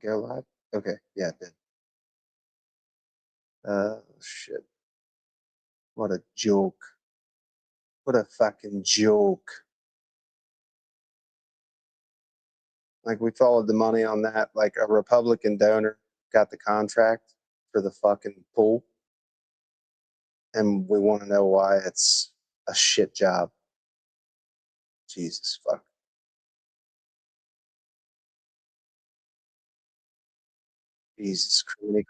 go live? Okay, yeah, it did. Shit. What a joke. What a fucking joke. Like, we followed the money on that. Like, a Republican donor got the contract for the fucking pool. And we want to know why it's a shit job. Jesus fuck. Jesus Christ.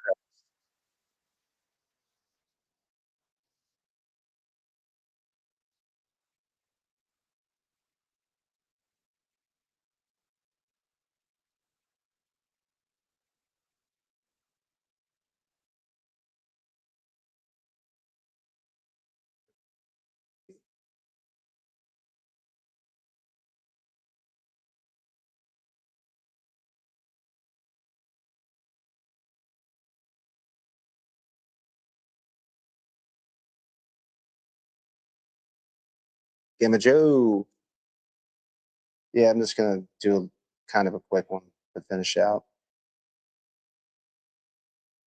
Gamma Joe. Yeah, I'm just going to do kind of a quick one to finish out.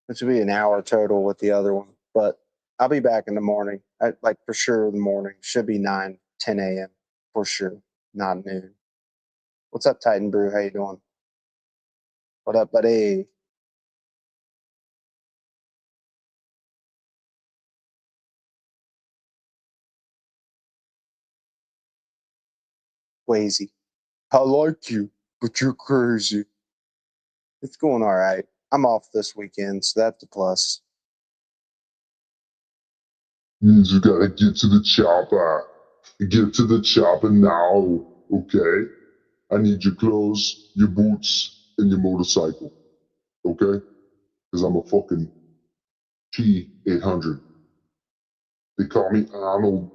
This will be an hour total with the other one, but I'll be back in the morning. Like, for sure, in the morning. Should be 9, 10 a.m. for sure, not noon. What's up, Titan Brew? How you doing? What up, buddy? Crazy. I like you, but you're crazy. It's going all right. I'm off this weekend, so that's a plus. Means you gotta get to the chopper. Get to the chopper now, okay? I need your clothes, your boots, and your motorcycle, okay? Because I'm a fucking T-800. They call me Arnold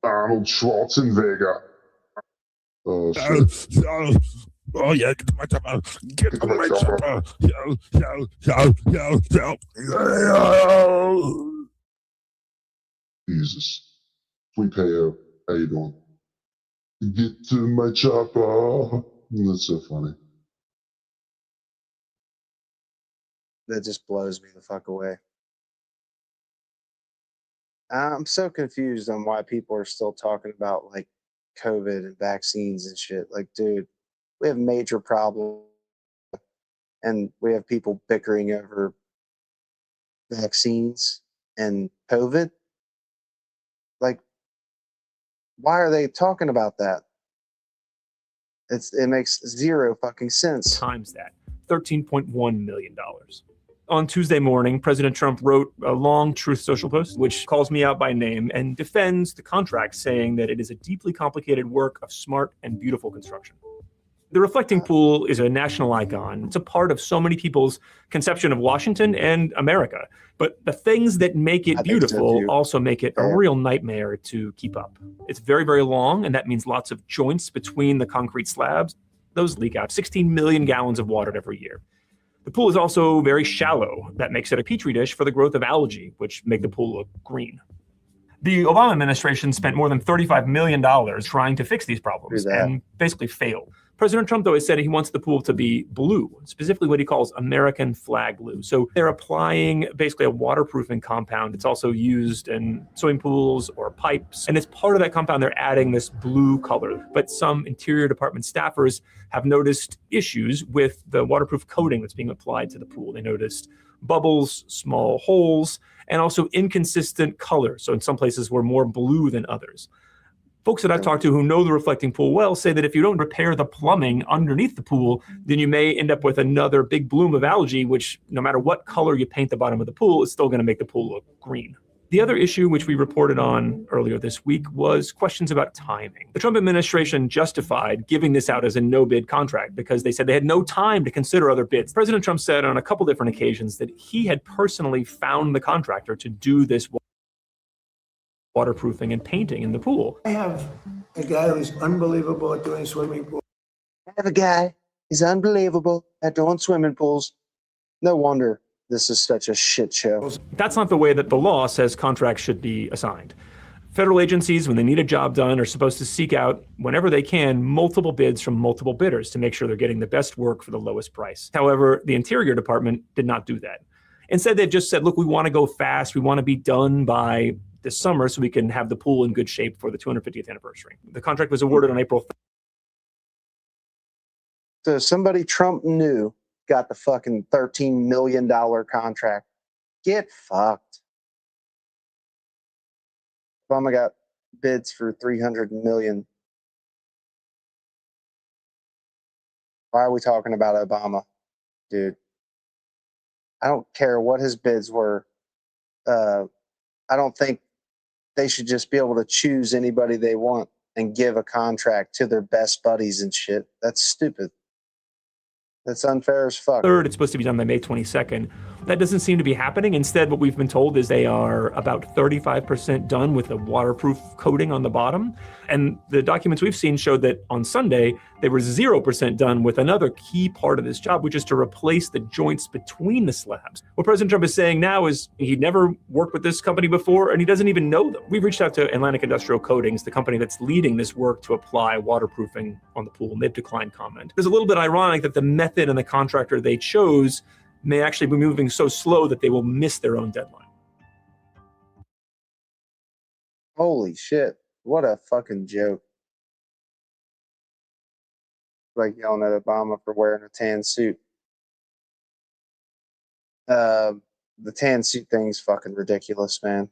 Schwarzenegger. Shit. Oh yeah, get to my chopper. Get to my chopper. Jesus. Sweet Peo, how you doing? Get to my chopper. That's so funny. That just blows me the fuck away. I'm so confused on why people are still talking about like COVID and vaccines and shit. Like, dude, we have major problems, and we have people bickering over vaccines and COVID. Like, why are they talking about that? It makes zero fucking sense. Times that, $13.1 million. On Tuesday morning, President Trump wrote a long Truth Social post, which calls me out by name and defends the contract, saying that it is a deeply complicated work of smart and beautiful construction. The reflecting pool is a national icon. It's a part of so many people's conception of Washington and America. But the things that make it beautiful also make it a real nightmare to keep up. It's very, very long, and that means lots of joints between the concrete slabs. Those leak out 16 million gallons of water every year. The pool is also very shallow. That makes it a petri dish for the growth of algae, which make the pool look green. The Obama administration spent more than $35 million trying to fix these problems and basically failed. President Trump, though, has said he wants the pool to be blue, specifically what he calls American flag blue. So they're applying basically a waterproofing compound. It's also used in swimming pools or pipes. And as part of that compound, they're adding this blue color. But some Interior Department staffers have noticed issues with the waterproof coating that's being applied to the pool. They noticed bubbles, small holes, and also inconsistent color. So in some places we're more blue than others. Folks that I've talked to who know the reflecting pool well say that if you don't repair the plumbing underneath the pool, then you may end up with another big bloom of algae, which no matter what color you paint the bottom of the pool, is still going to make the pool look green. The other issue, which we reported on earlier this week, was questions about timing. The Trump administration justified giving this out as a no-bid contract because they said they had no time to consider other bids. President Trump said on a couple different occasions that he had personally found the contractor to do this waterproofing and painting in the pool. I have a guy who's unbelievable at doing swimming pools. I have a guy. He's unbelievable at doing swimming pools. No wonder this is such a shit show. That's not the way that the law says contracts should be assigned. Federal agencies, when they need a job done, are supposed to seek out, whenever they can, multiple bids from multiple bidders to make sure they're getting the best work for the lowest price. However, the Interior Department did not do that. Instead, they've just said, look, we want to go fast. We want to be done by this summer so we can have the pool in good shape for the 250th anniversary. The contract was awarded on April 3rd. So somebody Trump knew got the fucking $13 million contract. Get fucked. Obama got bids for 300 million. Why are we talking about Obama, dude? I don't care what his bids were. I don't think they should just be able to choose anybody they want and give a contract to their best buddies and shit. That's stupid. That's unfair as fuck. It's supposed to be done by May 22nd. That doesn't seem to be happening. Instead, what we've been told is they are about 35% done with a waterproof coating on the bottom. And the documents we've seen showed that on Sunday, they were 0% done with another key part of this job, which is to replace the joints between the slabs. What President Trump is saying now is he never worked with this company before, and he doesn't even know them. We've reached out to Atlantic Industrial Coatings, the company that's leading this work to apply waterproofing on the pool, and they've declined comment. It's a little bit ironic that the method and the contractor they chose may actually be moving so slow that they will miss their own deadline. Holy shit. What a fucking joke. Like yelling at Obama for wearing a tan suit. The tan suit thing's fucking ridiculous, man.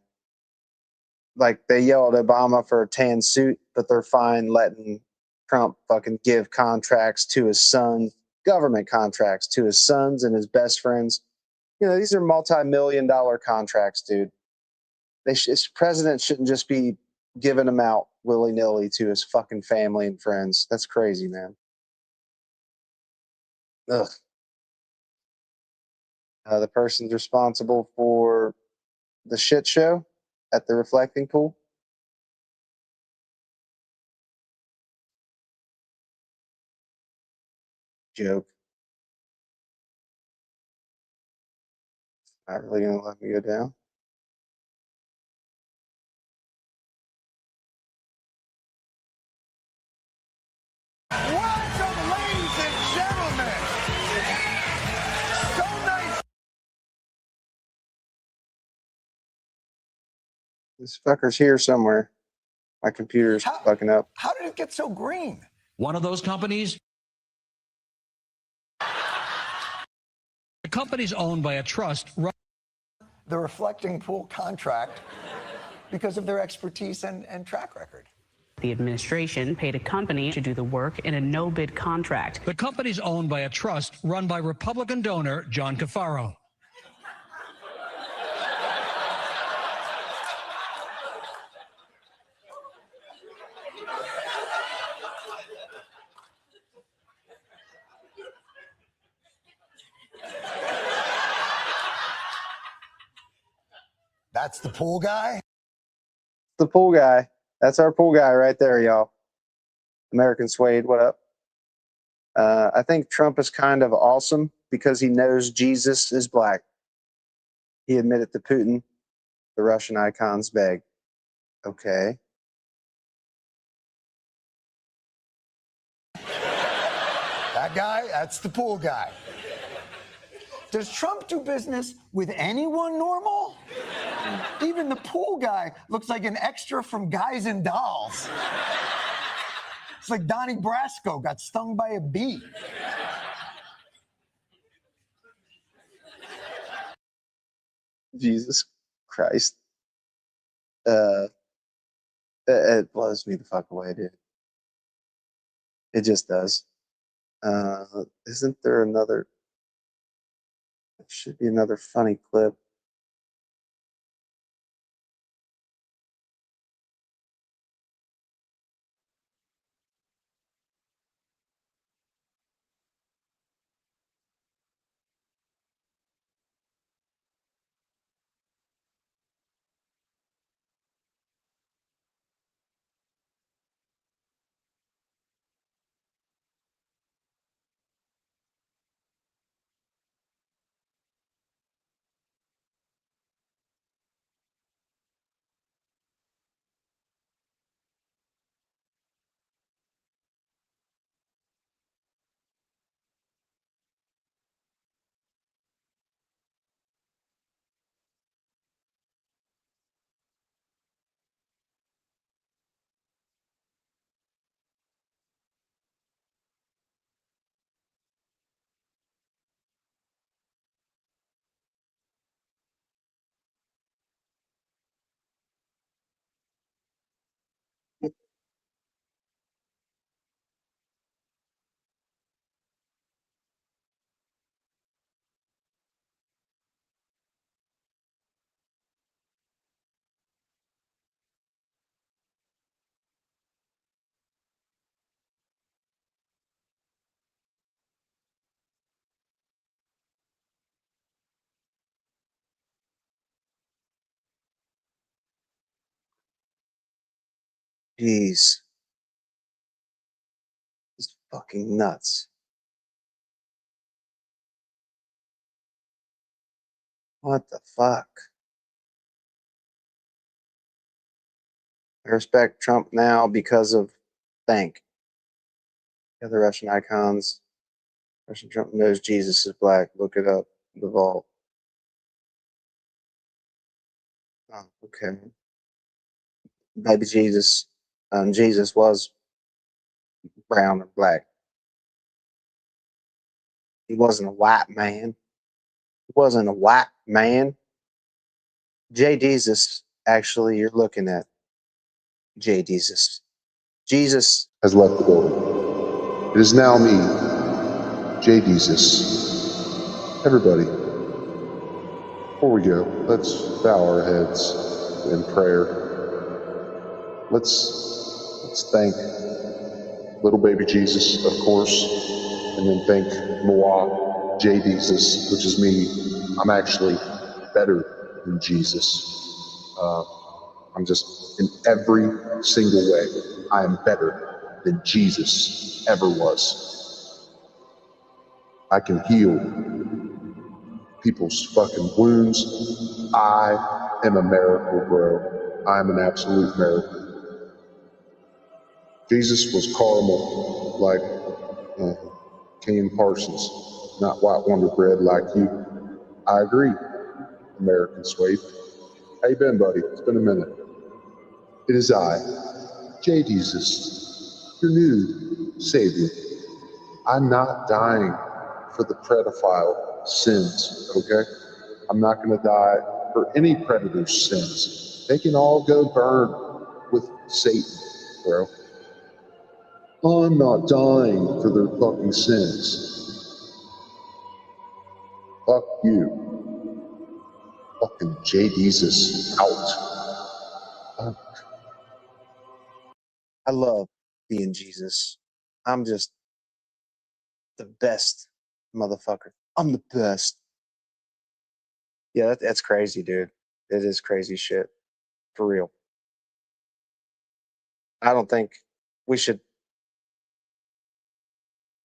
Like they yell at Obama for a tan suit, but they're fine letting Trump fucking give contracts to his son, government contracts to his sons and his best friends. You know, these are multi-million-dollar contracts, dude. His president shouldn't just be giving them out willy-nilly to his fucking family and friends. That's crazy, man. Ugh. The person's responsible for the shit show at the reflecting pool. Joke. Not really gonna let me go down. Welcome, ladies and gentlemen. So nice. This fucker's here somewhere. My computer's fucking up. How did it get so green? One of those companies? The company's owned by a trust. The reflecting pool contract because of their expertise and track record. The administration paid a company to do the work in a no-bid contract. The company's owned by a trust run by Republican donor John Cafaro. That's the pool guy? The pool guy. That's our pool guy right there, y'all. American Suede, what up? I think Trump is kind of awesome because he knows Jesus is black. He admitted to Putin, the Russian icons beg. Okay. That guy, that's the pool guy. Does Trump do business with anyone normal? Even the pool guy looks like an extra from Guys and Dolls. It's like Donnie Brasco got stung by a bee. Jesus Christ. It blows me the fuck away, dude. It just does. Isn't there another? There should be another funny clip. Jeez. It's fucking nuts. What the fuck? I respect Trump now because of thank. The other Russian icons. Russian Trump knows Jesus is black. Look it up. The vault. Oh, okay. Baby Jesus. Jesus was brown or black. He wasn't a white man. He wasn't a white man. J Jesus, actually, you're looking at J Jesus. Jesus has left the building. It is now me, J Jesus. Everybody, before we go, let's bow our heads in prayer. Let's thank little baby Jesus, of course, and then thank Moa, J Jesus, which is me. I'm actually better than Jesus. I'm just, in every single way, I am better than Jesus ever was. I can heal people's fucking wounds. I am a miracle, bro. I am an absolute miracle. Jesus was caramel, like Kenyon Parsons, not white Wonder Bread like you. I agree, American slave. How you been, buddy? It's been a minute. It is I, J Jesus, your new savior. I'm not dying for the pedophile sins, okay? I'm not gonna die for any predator's sins. They can all go burn with Satan, bro. I'm not dying for their fucking sins. Fuck you. Fucking J Jesus out. I love being Jesus. I'm just the best motherfucker. I'm the best. Yeah, that's crazy, dude. It is crazy shit. For real. I don't think we should.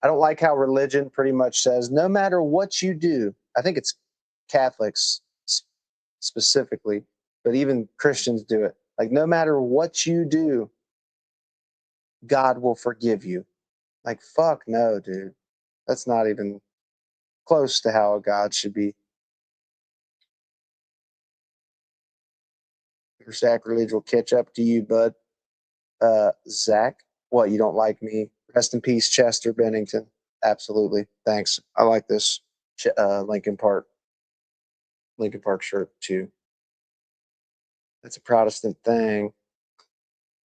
I don't like how religion pretty much says no matter what you do, I think it's Catholics specifically, but even Christians do it. Like, no matter what you do, God will forgive you. Like, fuck no, dude. That's not even close to how a God should be. Your sacrilege will catch up to you, bud. Zach, what, you don't like me? Rest in peace, Chester Bennington. Absolutely. Thanks. I like this Lincoln Park shirt too. That's a Protestant thing.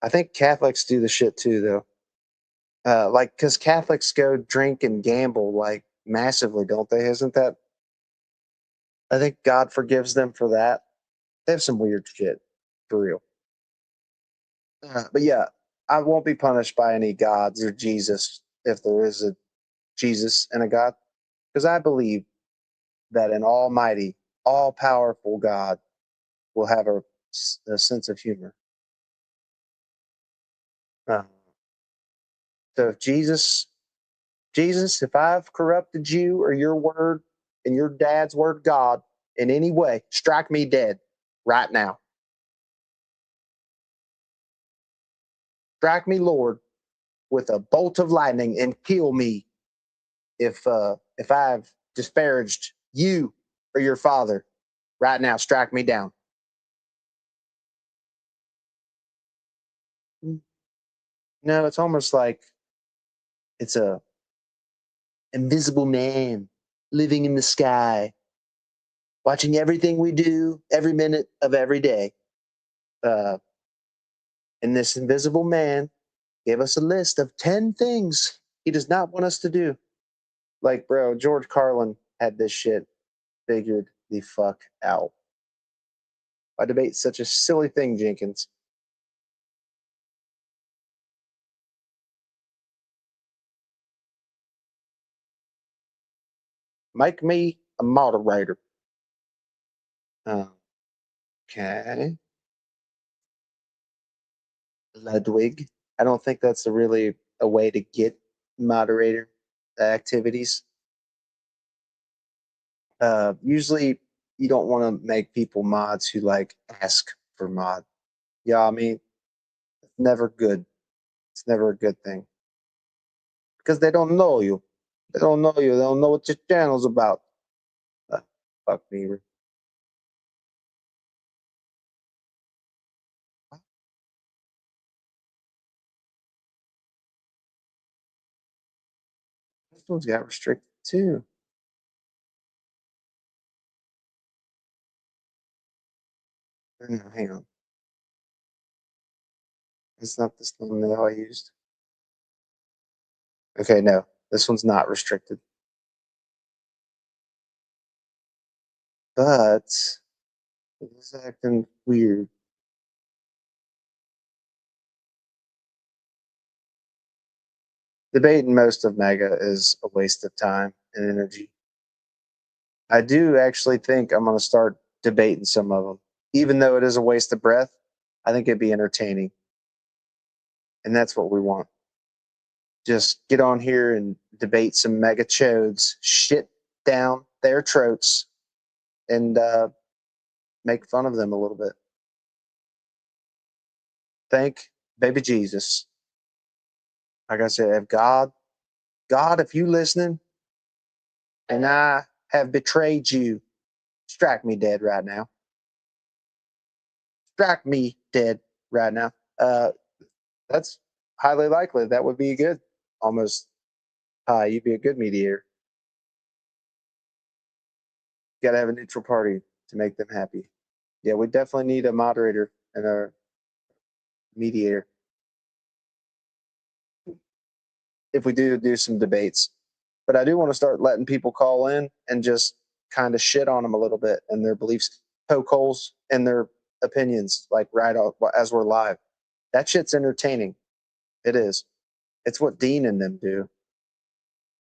I think Catholics do the shit too, though. Like, because Catholics go drink and gamble like massively, don't they? Isn't that? I think God forgives them for that. They have some weird shit, for real. But yeah, I won't be punished by any gods or Jesus if there is a Jesus and a God, because I believe that an almighty, all powerful God will have a sense of humor. Uh, so if Jesus, if I've corrupted you or your word and your dad's word, God, in any way, strike me dead right now. Strike me, Lord, with a bolt of lightning and kill me if I've disparaged you or your father. Right now, strike me down. No, it's almost like it's a invisible man living in the sky, watching everything we do every minute of every day. And this invisible man gave us a list of 10 things he does not want us to do. Like, bro, George Carlin had this shit figured the fuck out. Why debate such a silly thing, Jenkins? Make me a moderator. Okay. Ludwig. I don't think that's really a way to get moderator activities. Usually you don't want to make people mods who like ask for mod. Yeah, I mean, it's never good. It's never a good thing. Because they don't know you. They don't know you. They don't know what your channel's about. Fuck me. This one's got restricted too. No, hang on. It's not this thumbnail I used. Okay, no. This one's not restricted. But it's acting weird. Debating most of MAGA is a waste of time and energy. I do actually think I'm going to start debating some of them. Even though it is a waste of breath, I think it'd be entertaining. And that's what we want. Just get on here and debate some mega chodes, shit down their throats, and make fun of them a little bit. Thank baby Jesus. Like I said, if God, if you listening, and I have betrayed you, strike me dead right now. Strike me dead right now. That's highly likely. That would be good. Almost you'd be a good mediator. You gotta have a neutral party to make them happy. Yeah, we definitely need a moderator and a mediator. If we do some debates. But I do want to start letting people call in and just kind of shit on them a little bit and their beliefs, poke holes in their opinions, like right out as we're live. That shit's entertaining. It is. It's what Dean and them do.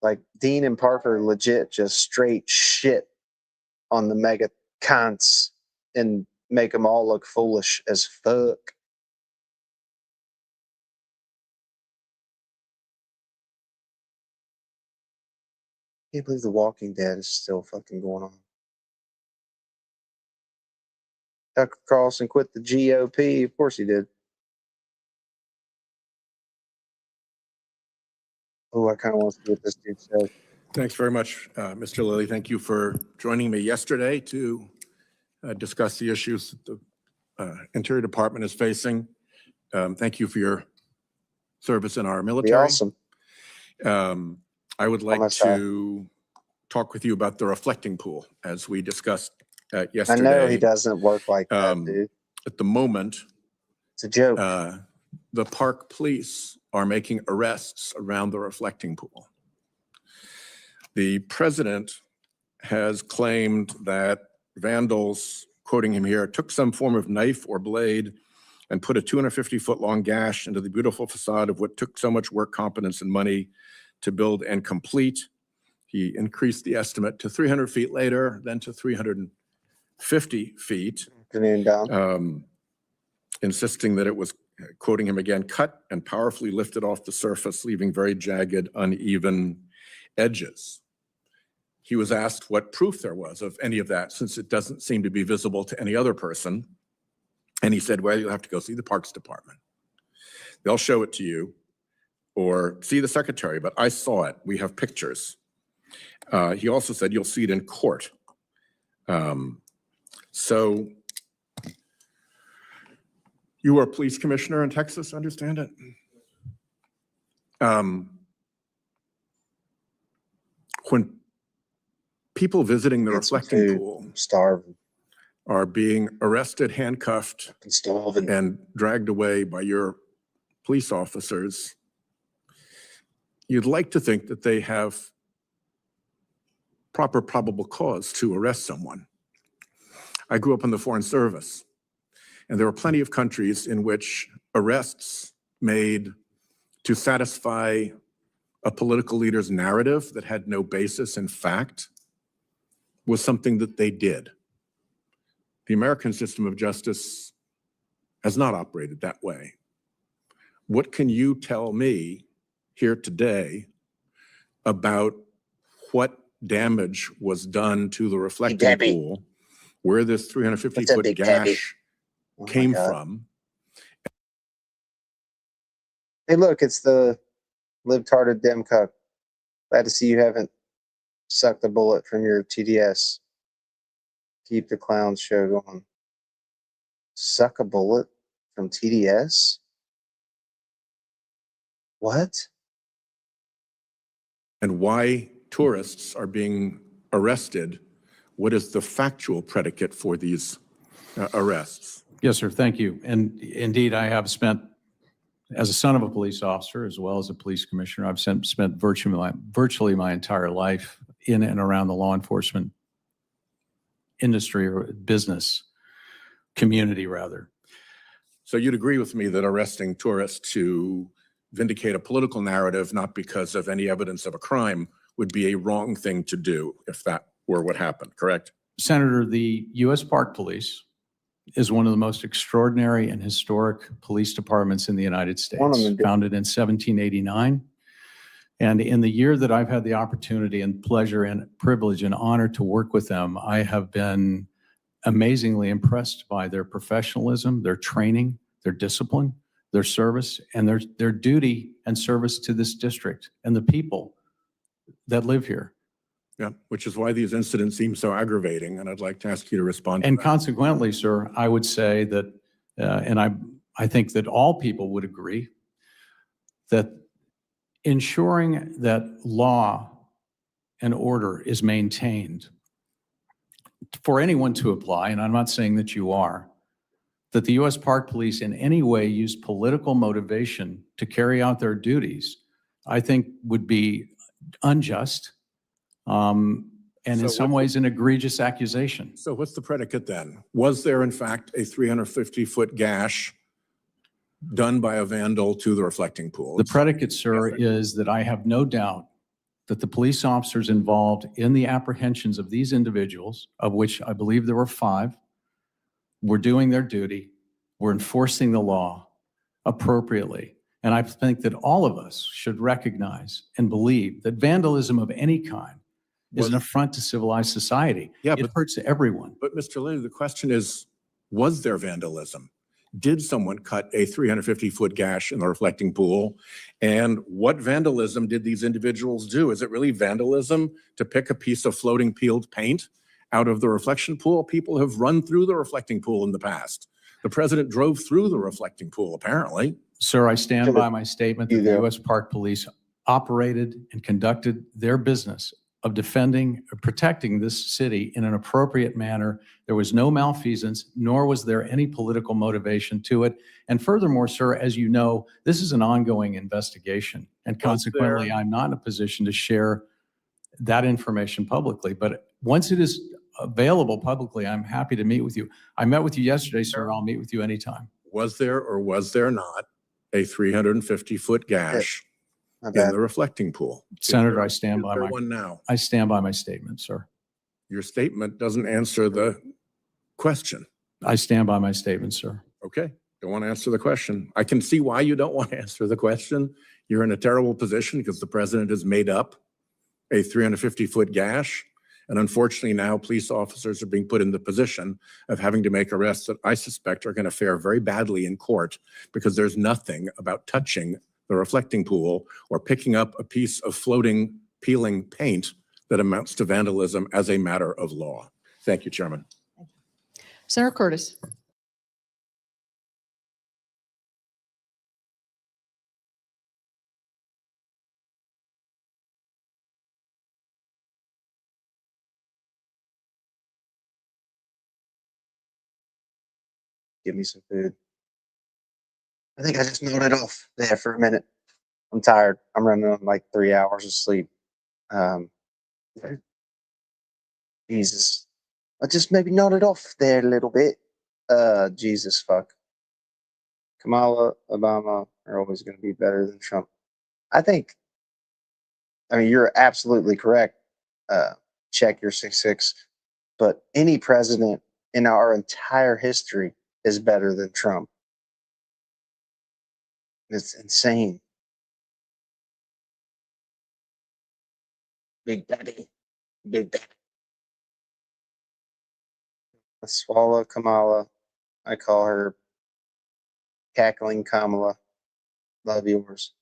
Like Dean and Parker legit just straight shit on the mega cons and make them all look foolish as fuck. I can't believe The Walking Dead is still fucking going on. Tucker Carlson quit the GOP. Of course he did. Oh, I kind of want to see what this dude says. Thanks very much, Mr. Lilly. Thank you for joining me yesterday to discuss the issues that the Interior Department is facing. Thank you for your service in our military. Be awesome. I would like to talk with you about the reflecting pool, as we discussed yesterday. I know he doesn't work like that, dude. At the moment, it's a joke. The park police are making arrests around the reflecting pool. The president has claimed that vandals, quoting him here, took some form of knife or blade and put a 250-foot-long gash into the beautiful facade of what took so much work, competence, and money to build and complete. He increased the estimate to 300 feet later, then to 350 feet, insisting that it was, quoting him again, cut and powerfully lifted off the surface, leaving very jagged, uneven edges. He was asked what proof there was of any of that, since it doesn't seem to be visible to any other person. And he said, well, you'll have to go see the Parks Department. They'll show it to you, or see the secretary, but I saw it. We have pictures. He also said, you'll see it in court. So you were a police commissioner in Texas, understand it? When people visiting the reflecting pool are being arrested, handcuffed, and dragged away by your police officers, you'd like to think that they have proper probable cause to arrest someone. I grew up in the Foreign Service, and there were plenty of countries in which arrests made to satisfy a political leader's narrative that had no basis in fact was something that they did. The American system of justice has not operated that way. What can you tell me here today about what damage was done to the reflecting Debbie. pool, where this What's up, 350-foot Big Debbie? gash Oh my came God. from? Hey, look, it's the libtarded Dem Cuck. Glad to see you haven't sucked the bullet from your TDS. Keep the clown show going. Suck a bullet from TDS? What? And why tourists are being arrested? What is the factual predicate for these arrests? Yes, sir. Thank you. And indeed, I have spent, as a son of a police officer, as well as a police commissioner, I've spent virtually my entire life in and around the law enforcement industry or business community, rather. So you'd agree with me that arresting tourists to vindicate a political narrative, not because of any evidence of a crime, would be a wrong thing to do if that were what happened, correct? Senator, the U.S. Park Police is one of the most extraordinary and historic police departments in the United States, founded in 1789. And in the year that I've had the opportunity and pleasure and privilege and honor to work with them, I have been amazingly impressed by their professionalism, their training, their discipline, their service, and their duty and service to this district and the people that live here. Yeah, which is why these incidents seem so aggravating, and I'd like to ask you to respond to And that. consequently, sir, I would say that, and I think that all people would agree, that ensuring that law and order is maintained for anyone to apply, and I'm not saying that you are, that the U.S. Park Police in any way use political motivation to carry out their duties, I think would be unjust, and in So some ways an egregious accusation. So what's the predicate then? Was there in fact a 350-foot gash done by a vandal to the reflecting pool? The predicate, sir, is that I have no doubt that the police officers involved in the apprehensions of these individuals, of which I believe there were 5, were doing their duty, were enforcing the law appropriately. And I think that all of us should recognize and believe that vandalism of any kind is an affront to civilized society. Yeah, it hurts everyone. But Mr. Liddy, the question is, was there vandalism? Did someone cut a 350-foot gash in the reflecting pool? And what vandalism did these individuals do? Is it really vandalism to pick a piece of floating peeled paint out of the reflection pool? People have run through the reflecting pool in the past. The president drove through the reflecting pool, apparently. Sir, I stand by my statement that the U.S. Park Police operated and conducted their business of defending, protecting this city in an appropriate manner. There was no malfeasance, nor was there any political motivation to it. And furthermore, sir, as you know, this is an ongoing investigation. And consequently, I'm not in a position to share that information publicly. But once it is available publicly, I'm happy to meet with you. I met with you yesterday, sir. I'll meet with you anytime. Was there or was there not a 350-foot gash in the reflecting pool? Senator, I stand by my one now. I stand by my statement, sir. Your statement doesn't answer the question. I stand by my statement, sir. Okay, don't want to answer the question. I can see why you don't want to answer the question. You're in a terrible position because the president has made up a 350-foot gash. And unfortunately now police officers are being put in the position of having to make arrests that I suspect are going to fare very badly in court because there's nothing about touching the reflecting pool or picking up a piece of floating, peeling paint that amounts to vandalism as a matter of law. Thank you, Chairman. Senator Curtis. Give me some food. I think I just nodded off there for a minute. I'm tired. I'm running on like 3 hours of sleep. Jesus. I just maybe nodded off there a little bit. Jesus fuck. Kamala, Obama are always going to be better than Trump. I mean, you're absolutely correct. Check your 6'6". But any president in our entire history is better than Trump. It's insane. Big Daddy. Big Daddy. Let's swallow Kamala. I call her Cackling Kamala. Love yours.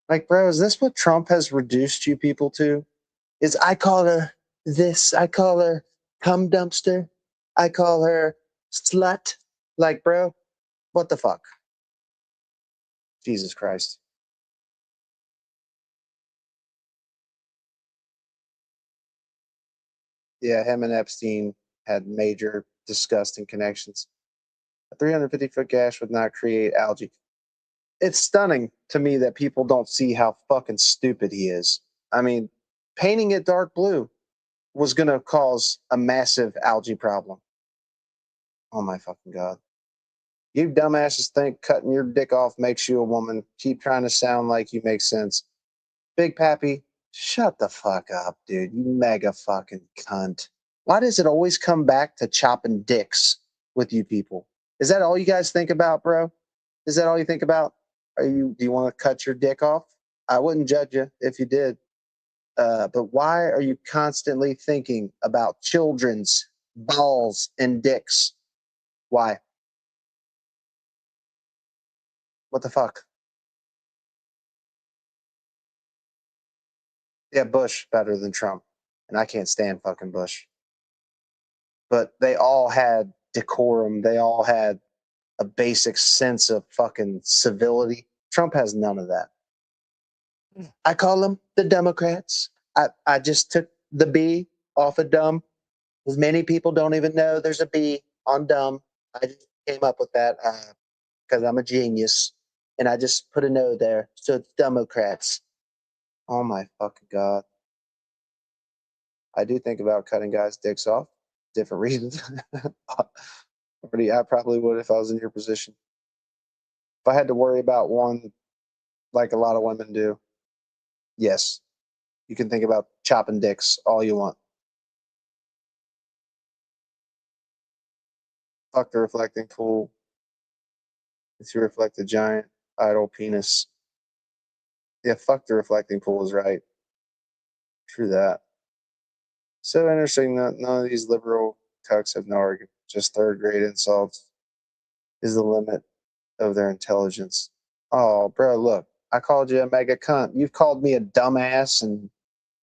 Like, bro, is this what Trump has reduced you people to? Is I call her this, I call her cum dumpster, I call her slut. Like, bro, what the fuck? Jesus Christ. Yeah, him and Epstein had major disgusting connections. A 350-foot gash would not create algae. It's stunning to me that people don't see how fucking stupid he is. I mean, painting it dark blue was going to cause a massive algae problem. Oh my fucking God. You dumbasses think cutting your dick off makes you a woman. Keep trying to sound like you make sense. Big Pappy, shut the fuck up, dude. You mega fucking cunt. Why does it always come back to chopping dicks with you people? Is that all you guys think about, bro? Is that all you think about? Do you want to cut your dick off? I wouldn't judge you if you did. But why are you constantly thinking about children's balls and dicks? Why? What the fuck? Yeah, Bush better than Trump. And I can't stand fucking Bush. But they all had decorum. They all had a basic sense of fucking civility. Trump has none of that. I call them the Democrats. I just took the B off of dumb. As many people don't even know there's a B on dumb. I just came up with that because I'm a genius. And I just put a no there. So it's Democrats. Oh my fucking God. I do think about cutting guys' dicks off. Different reasons. I probably would if I was in your position. If I had to worry about one like a lot of women do, yes. You can think about chopping dicks all you want. Fuck the reflecting pool. If you reflect a giant idle penis. Yeah, fuck the reflecting pool is right. True that. So interesting that none of these liberal cucks have no argument. Just third grade insults is the limit of their intelligence. Oh, bro, look, I called you a mega cunt. You've called me a dumbass and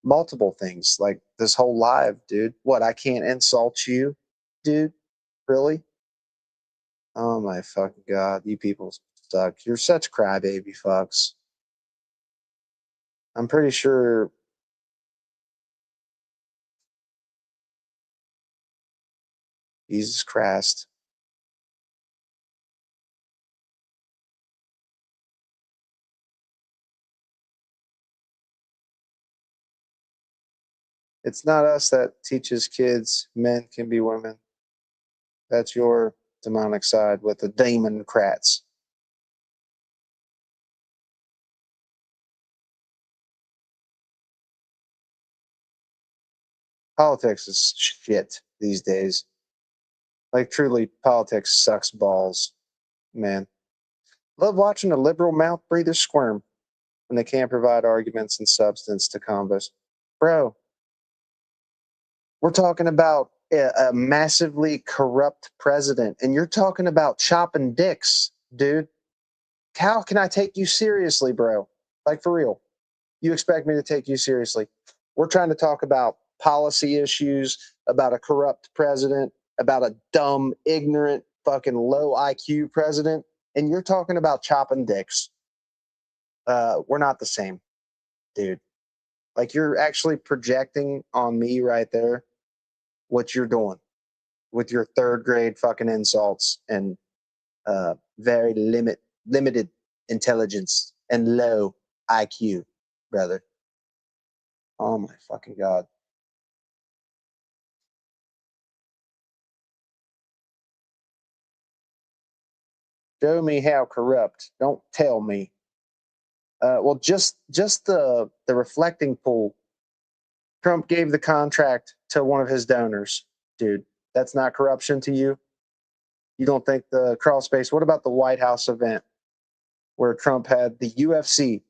multiple things like this whole live, dude. What, I can't insult you, dude? Really? Oh my fucking God, you people suck. You're such crybaby fucks. I'm pretty sure Jesus Christ. It's not us that teaches kids men can be women. That's your demonic side with the democrats. Politics is shit these days. Like, truly, politics sucks balls, man. Love watching a liberal mouth breather squirm when they can't provide arguments and substance to converse. Bro, we're talking about a massively corrupt president, and you're talking about chopping dicks, dude. How can I take you seriously, bro? Like, for real. You expect me to take you seriously? We're trying to talk about policy issues, about a corrupt president, about a dumb, ignorant, fucking low IQ president, and you're talking about chopping dicks. We're not the same, dude. Like, you're actually projecting on me right there what you're doing with your third grade fucking insults and very limited intelligence and low IQ, brother. Oh my fucking God. Show me how corrupt. Don't tell me. Well, just the reflecting pool. Trump gave the contract to one of his donors, dude. That's not corruption to you. You don't think the crawl space? What about the White House event where Trump had the UFC? It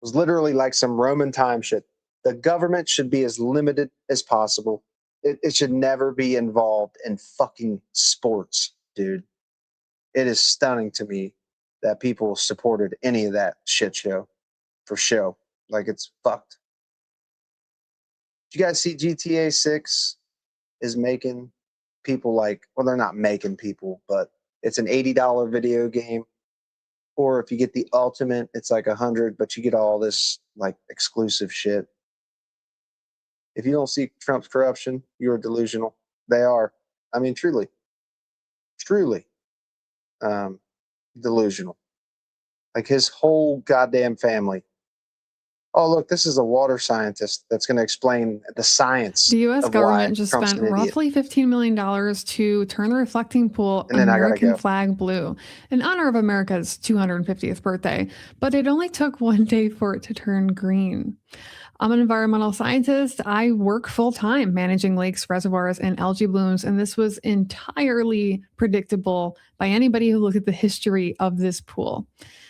was literally like some Roman time shit. The government should be as limited as possible. It should never be involved in fucking sports, dude. It is stunning to me that people supported any of that shit show for show. Like, it's fucked. Did you guys see GTA 6 is making people like, well, they're not making people, but it's an $80 video game. Or if you get the ultimate, it's like $100, but you get all this like exclusive shit. If you don't see Trump's corruption, you are delusional. They are. I mean, truly delusional. Like his whole goddamn family. Oh, look, this is a water scientist that's going to explain the science. The U.S. of government why just Trump's spent an idiot. roughly $15 million to turn the reflecting pool And then I gotta American go. flag blue in honor of America's 250th birthday, but it only took one day for it to turn green. I'm an environmental scientist. I work full-time managing lakes, reservoirs, and algae blooms, and this was entirely predictable by anybody who looked at the history of this pool.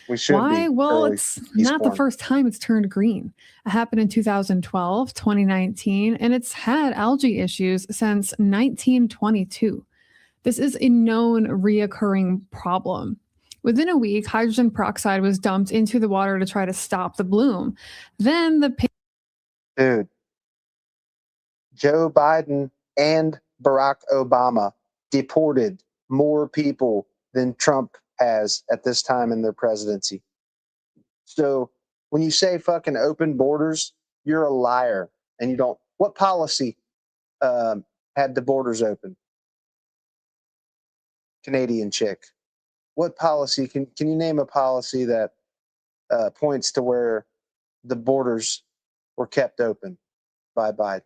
We should Why? be. Well, early it's peace not the born. first time it's turned green. It happened in 2012, 2019, and it's had algae issues since 1922. This is a known reoccurring problem. Within a week, hydrogen peroxide was dumped into the water to try to stop the bloom. Then the Dude, Joe Biden and Barack Obama deported more people than Trump has at this time in their presidency. So when you say fucking open borders, you're a liar. And you don't. What policy had the borders open? Canadian chick. What policy? Can you name a policy that points to where the borders were kept open by Biden?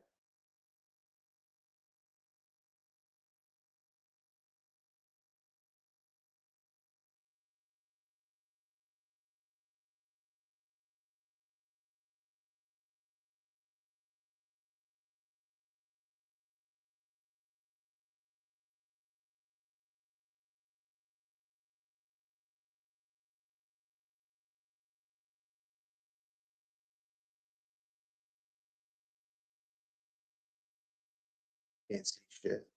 Can't see shit.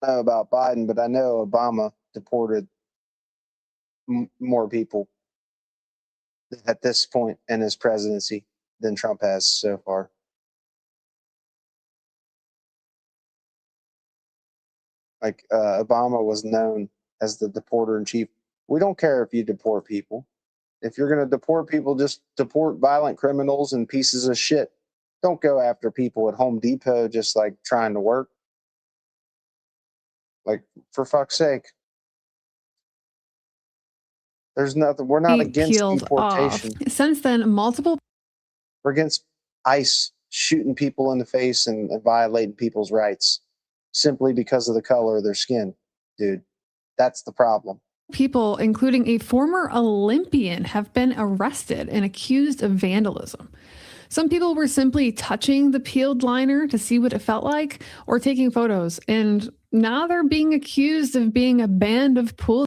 I don't know about Biden, but I know Obama deported more people at this point in his presidency than Trump has so far. Like Obama was known as the deporter in chief. We don't care if you deport people. If you're going to deport people, just deport violent criminals and pieces of shit. Don't go after people at Home Depot just like trying to work. Like, for fuck's sake. There's nothing. We're not against peeled off. deportation. Since then, multiple We're against ICE shooting people in the face and violating people's rights simply because of the color of their skin, dude. That's the problem. people, including a former Olympian, have been arrested and accused of vandalism. Some people were simply touching the peeled liner to see what it felt like or taking photos, and now they're being accused of being a band of pool.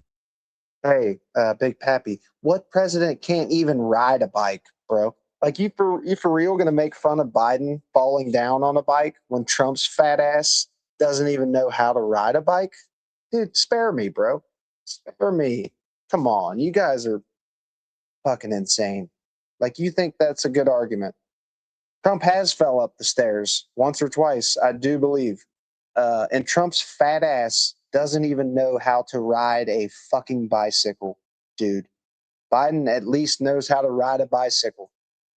Hey, Big Pappy, what president can't even ride a bike, bro? Like, you for real gonna make fun of Biden falling down on a bike when Trump's fat ass doesn't even know how to ride a bike? Dude, spare me, bro. Spare me. Come on, you guys are fucking insane. Like, you think that's a good argument? Trump has fell up the stairs once or twice, I do believe. And Trump's fat ass doesn't even know how to ride a fucking bicycle, dude. Biden at least knows how to ride a bicycle.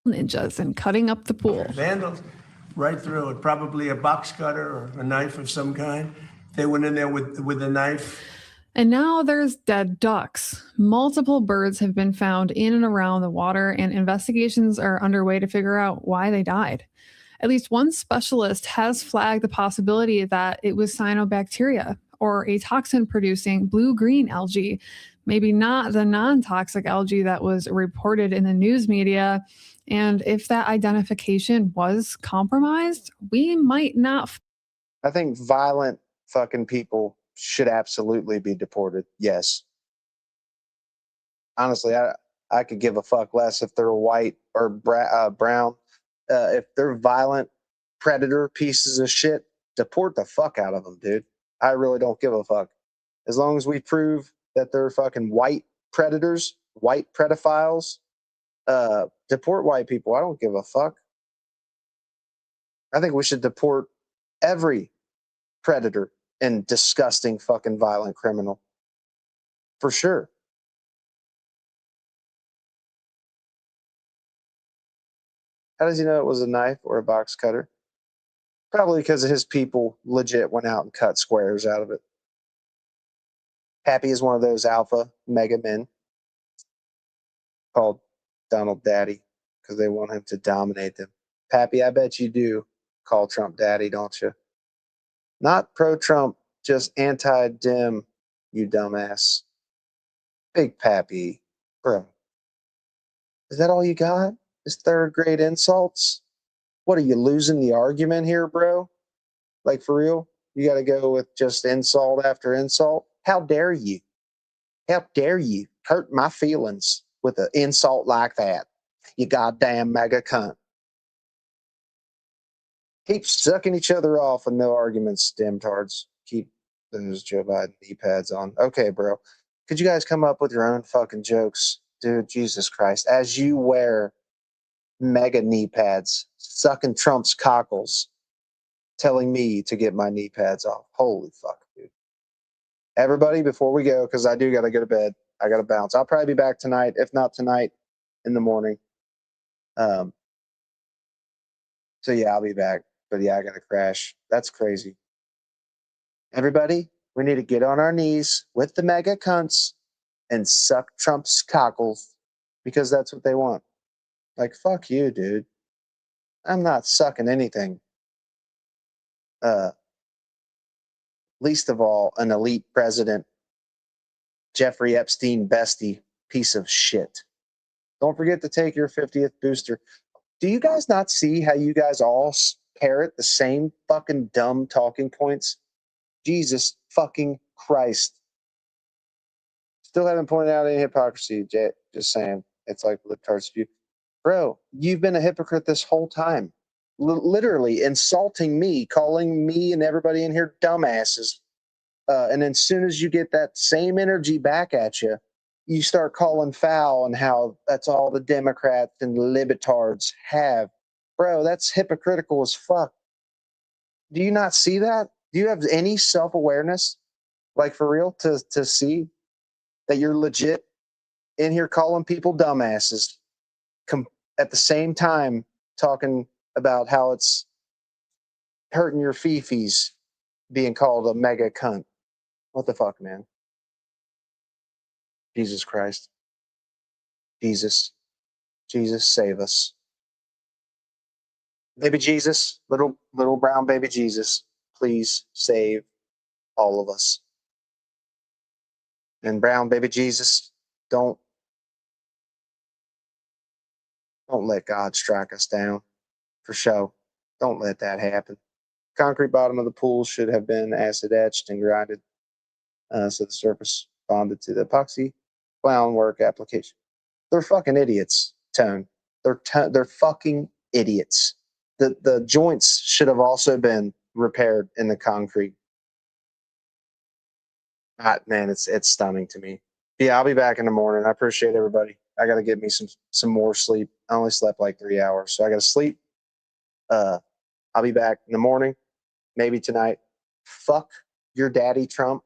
ninjas and cutting up the pool. Vandals, right through it. Probably a box cutter or a knife of some kind. They went in there with a knife. And now there's dead ducks. Multiple birds have been found in and around the water, and investigations are underway to figure out why they died. At least one specialist has flagged the possibility that it was cyanobacteria, or a toxin-producing blue-green algae, maybe not the non-toxic algae that was reported in the news media. And if that identification was compromised, we might not. I think violent fucking people should absolutely be deported. Yes. Honestly, I could give a fuck less if they're white or brown. If they're violent predator pieces of shit, deport the fuck out of them, dude. I really don't give a fuck. As long as we prove that they're fucking white predators, white pedophiles, deport white people. I don't give a fuck. I think we should deport every predator and disgusting fucking violent criminal. For sure. How does he know it was a knife or a box cutter? Probably because his people legit went out and cut squares out of it. Pappy is one of those alpha mega men called Donald Daddy because they want him to dominate them. Pappy, I bet you do call Trump Daddy, don't you? Not pro-Trump, just anti-Dem, you dumbass. Big Pappy. Bro. Is that all you got? Is third grade insults? What, are you losing the argument here, bro? Like, for real? You got to go with just insult after insult? How dare you? How dare you hurt my feelings with an insult like that? You goddamn mega cunt. Keep sucking each other off with no arguments, demtards. Keep those Joe Biden knee pads on. Okay, bro. Could you guys come up with your own fucking jokes? Dude, Jesus Christ. As you wear mega knee pads, sucking Trump's cockles, telling me to get my knee pads off. Holy fuck, dude. Everybody, before we go, because I do got to go to bed, I got to bounce. I'll probably be back tonight, if not tonight, in the morning. So yeah, I'll be back. But yeah, I got to crash. That's crazy. Everybody, we need to get on our knees with the mega cunts and suck Trump's cockles because that's what they want. Like, fuck you, dude. I'm not sucking anything. Least of all, an elite president, Jeffrey Epstein bestie, piece of shit. Don't forget to take your 50th booster. Do you guys not see how you guys all parrot the same fucking dumb talking points? Jesus fucking Christ. Still haven't pointed out any hypocrisy, Jay. Just saying. It's like libtards view. Bro, you've been a hypocrite this whole time. Literally insulting me, calling me and everybody in here dumbasses. And then as soon as you get that same energy back at you, you start calling foul and how that's all the Democrats and libtards have. Bro, that's hypocritical as fuck. Do you not see that? Do you have any self-awareness, like for real, to see that you're legit in here calling people dumbasses at the same time talking about how it's hurting your fifis being called a mega cunt? What the fuck, man? Jesus Christ. Jesus. Jesus, save us. Baby Jesus, little brown baby Jesus, please save all of us. And brown baby Jesus, don't let God strike us down, for sure. Don't let that happen. Concrete bottom of the pool should have been acid etched and grinded, so the surface bonded to the epoxy clown work application. They're fucking idiots, Tone. They're fucking idiots. The joints should have also been repaired in the concrete. Man, it's stunning to me. Yeah, I'll be back in the morning. I appreciate everybody. I got to get me some more sleep. I only slept like 3 hours, so I got to sleep. I'll be back in the morning, maybe tonight. Fuck your daddy, Trump.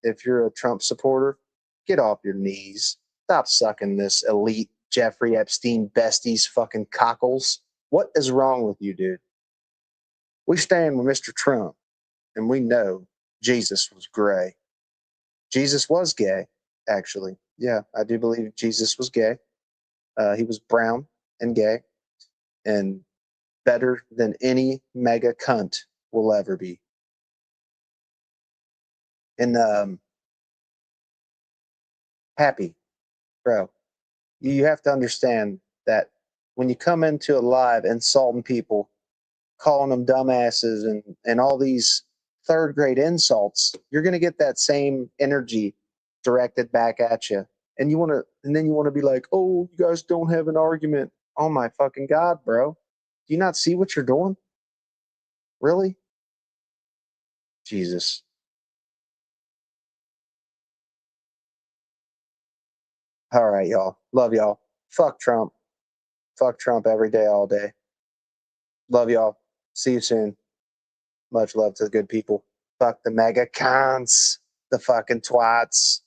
If you're a Trump supporter, get off your knees. Stop sucking this elite Jeffrey Epstein besties fucking cockles. What is wrong with you, dude? We stand with Mr. Trump, and we know Jesus was gray. Jesus was gay, actually. Yeah, I do believe Jesus was gay. He was brown and gay, and better than any mega cunt will ever be. And happy, bro. You have to understand that when you come into a live insulting people, calling them dumbasses and all these third grade insults, you're going to get that same energy directed back at you. And then you want to be like, oh, you guys don't have an argument. Oh my fucking God, bro. Do you not see what you're doing? Really? Jesus. All right, y'all. Love y'all. Fuck Trump. Fuck Trump every day, all day. Love y'all. See you soon. Much love to the good people. Fuck the mega cons. The fucking twats.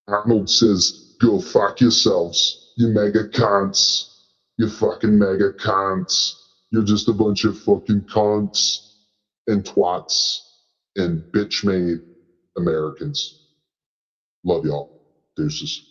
Arnold says, go fuck yourselves, you mega cunts. You fucking mega cunts. You're just a bunch of fucking cunts and twats and bitch-made Americans. Love y'all. Deuces.